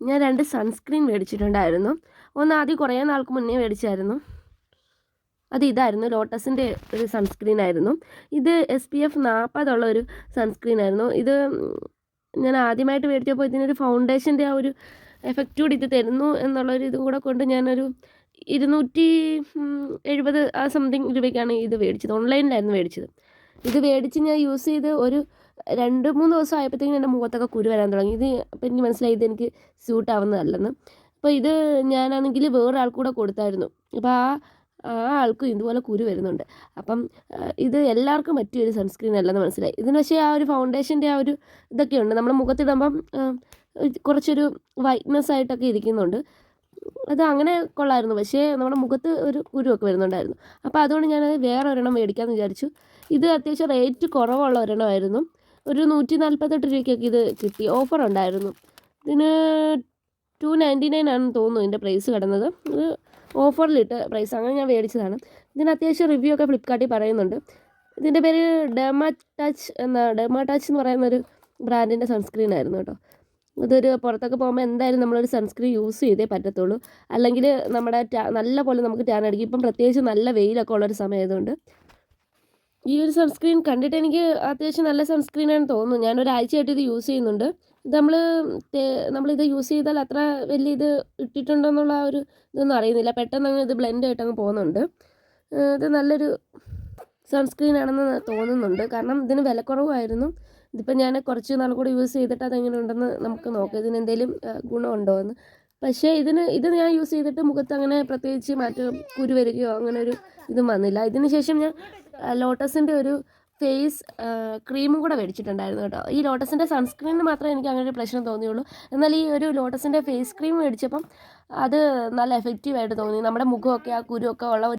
ഞാൻ 2 സൺസ്ക്രീൻ മേടിച്ചിട്ടുണ്ടായിരുന്നു. ഒന്ന് ആദ്യം കുറേ നാൾക്ക് മുന്നേ മേടിച്ചായിരുന്നു. അത് ഇതായിരുന്നു, ലോട്ടസിൻ്റെ ഒരു സൺസ്ക്രീൻ ആയിരുന്നു. ഇത് SPF 40 ഉള്ള ഒരു സൺസ്ക്രീൻ ആയിരുന്നു. ഇത് ഞാൻ ആദ്യമായിട്ട് മേടിച്ചപ്പോൾ ഇതിനൊരു ഫൗണ്ടേഷൻ്റെ ആ ഒരു എഫക്റ്റ് കൂടി ഇത് തരുന്നു എന്നുള്ളൊരു ഇതും കൂടെ കൊണ്ട് ഞാനൊരു 270 ആ സംതിങ് രൂപയ്ക്കാണ് ഇത് മേടിച്ചത്. ഓൺലൈനിലായിരുന്നു മേടിച്ചത്. ഇത് മേടിച്ച് ഞാൻ യൂസ് ചെയ്ത് ഒരു 2-3 ദിവസം ആയപ്പോഴത്തേക്കും എൻ്റെ മുഖത്തൊക്കെ കുരു വരാൻ തുടങ്ങി. ഇത് അപ്പം എനിക്ക് മനസ്സിലായി ഇതെനിക്ക് സ്യൂട്ട് ആവുന്നതല്ലെന്ന്. അപ്പോൾ ഇത് ഞാനാണെങ്കിൽ വേറെ ആൾക്ക് കൂടെ കൊടുത്തായിരുന്നു. അപ്പോൾ ആ ആൾക്കും ഇതുപോലെ കുരു വരുന്നുണ്ട്. അപ്പം ഇത് എല്ലാവർക്കും പറ്റിയൊരു സൺസ്ക്രീൻ അല്ലെന്ന് മനസ്സിലായി. ഇതിന് പക്ഷേ ആ ഒരു ഫൗണ്ടേഷൻ്റെ ആ ഒരു ഇതൊക്കെ ഉണ്ട്. നമ്മുടെ മുഖത്തിടുമ്പം കുറച്ചൊരു വൈറ്റ്നസ് ആയിട്ടൊക്കെ ഇരിക്കുന്നുണ്ട്. അത് അങ്ങനെ കൊള്ളായിരുന്നു. പക്ഷേ നമ്മുടെ മുഖത്ത് ഒരു കുരുവൊക്കെ വരുന്നുണ്ടായിരുന്നു. അപ്പോൾ അതുകൊണ്ട് ഞാനത് വേറെ ഒരെണ്ണം മേടിക്കാമെന്ന് വിചാരിച്ചു. ഇത് അത്യാവശ്യം റേറ്റ് കുറവുള്ള ഒരെണ്ണമായിരുന്നു. ഒരു 148 രൂപയ്ക്കൊക്കെ ഇത് കിട്ടി. ഓഫർ ഉണ്ടായിരുന്നു. ഇതിന് 299 ആണെന്ന് തോന്നുന്നു ഇതിൻ്റെ പ്രൈസ് കിടന്നത്. ഇത് ഓഫറിലിട്ട് പ്രൈസ്, അങ്ങനെ ഞാൻ മേടിച്ചതാണ്. ഇതിന് അത്യാവശ്യം റിവ്യൂ ഒക്കെ ഫ്ലിപ്കാർട്ടിൽ പറയുന്നുണ്ട്. ഇതിൻ്റെ പേര് ഡെർമാ ടച്ച് എന്ന് പറയുന്നൊരു ബ്രാൻഡിൻ്റെ സൺസ്ക്രീൻ ആയിരുന്നു കേട്ടോ. ഇതൊരു പുറത്തൊക്കെ പോകുമ്പോൾ എന്തായാലും നമ്മളൊരു സൺസ്ക്രീൻ യൂസ് ചെയ്തേ പറ്റത്തുള്ളൂ. അല്ലെങ്കിൽ നമ്മുടെ നല്ല പോലെ നമുക്ക് ടാൻ അടിക്കും. ഇപ്പം പ്രത്യേകിച്ച് നല്ല വെയിലൊക്കെ ഉള്ളൊരു സമയമായതുകൊണ്ട് ഈ ഒരു സൺസ്ക്രീൻ കണ്ടിട്ട് എനിക്ക് അത്യാവശ്യം നല്ല സൺസ്ക്രീനാണെന്ന് തോന്നുന്നു. ഞാനൊരാഴ്ചയായിട്ട് ഇത് യൂസ് ചെയ്യുന്നുണ്ട്. ഇത് നമ്മളിത് യൂസ് ചെയ്താൽ അത്ര വലിയ ഇത് ഇട്ടിട്ടുണ്ടോ എന്നുള്ള ആ ഒരു ഇതൊന്നും അറിയുന്നില്ല. പെട്ടെന്ന് അങ്ങ് ഇത് ബ്ലെൻഡ് ആയിട്ട് അങ്ങ് പോകുന്നുണ്ട്. ഇത് നല്ലൊരു സൺസ്ക്രീൻ ആണെന്ന് തോന്നുന്നുണ്ട്. കാരണം ഇതിന് വിലക്കുറവായിരുന്നു. ഇതിപ്പോൾ ഞാൻ കുറച്ച് നാൾ കൂടി യൂസ് ചെയ്തിട്ട് അതെങ്ങനെ ഉണ്ടെന്ന് നമുക്ക് നോക്കാം, ഇതിന് എന്തെങ്കിലും ഗുണമുണ്ടോ എന്ന്. പക്ഷേ ഇത് ഞാൻ യൂസ് ചെയ്തിട്ട് മുഖത്ത് അങ്ങനെ പ്രത്യേകിച്ച് മാറ്റം കുരു വരികയോ അങ്ങനെ ഒരു ഇതും വന്നില്ല. ഇതിന് ശേഷം ഞാൻ ലോട്ടസിൻ്റെ ഒരു ഫേസ് ക്രീമും കൂടെ മേടിച്ചിട്ടുണ്ടായിരുന്നു കേട്ടോ. ഈ ലോട്ടസിൻ്റെ സൺസ്ക്രീനിന് മാത്രമേ എനിക്ക് അങ്ങനെ ഒരു പ്രശ്നം തോന്നിയുള്ളൂ. എന്നാൽ ഈ ഒരു ലോട്ടസിൻ്റെ ഫേസ് ക്രീം മേടിച്ചപ്പം അത് നല്ല എഫക്റ്റീവായിട്ട് തോന്നി. നമ്മുടെ മുഖമൊക്കെ ആ കുരുവൊക്കെ ഉള്ള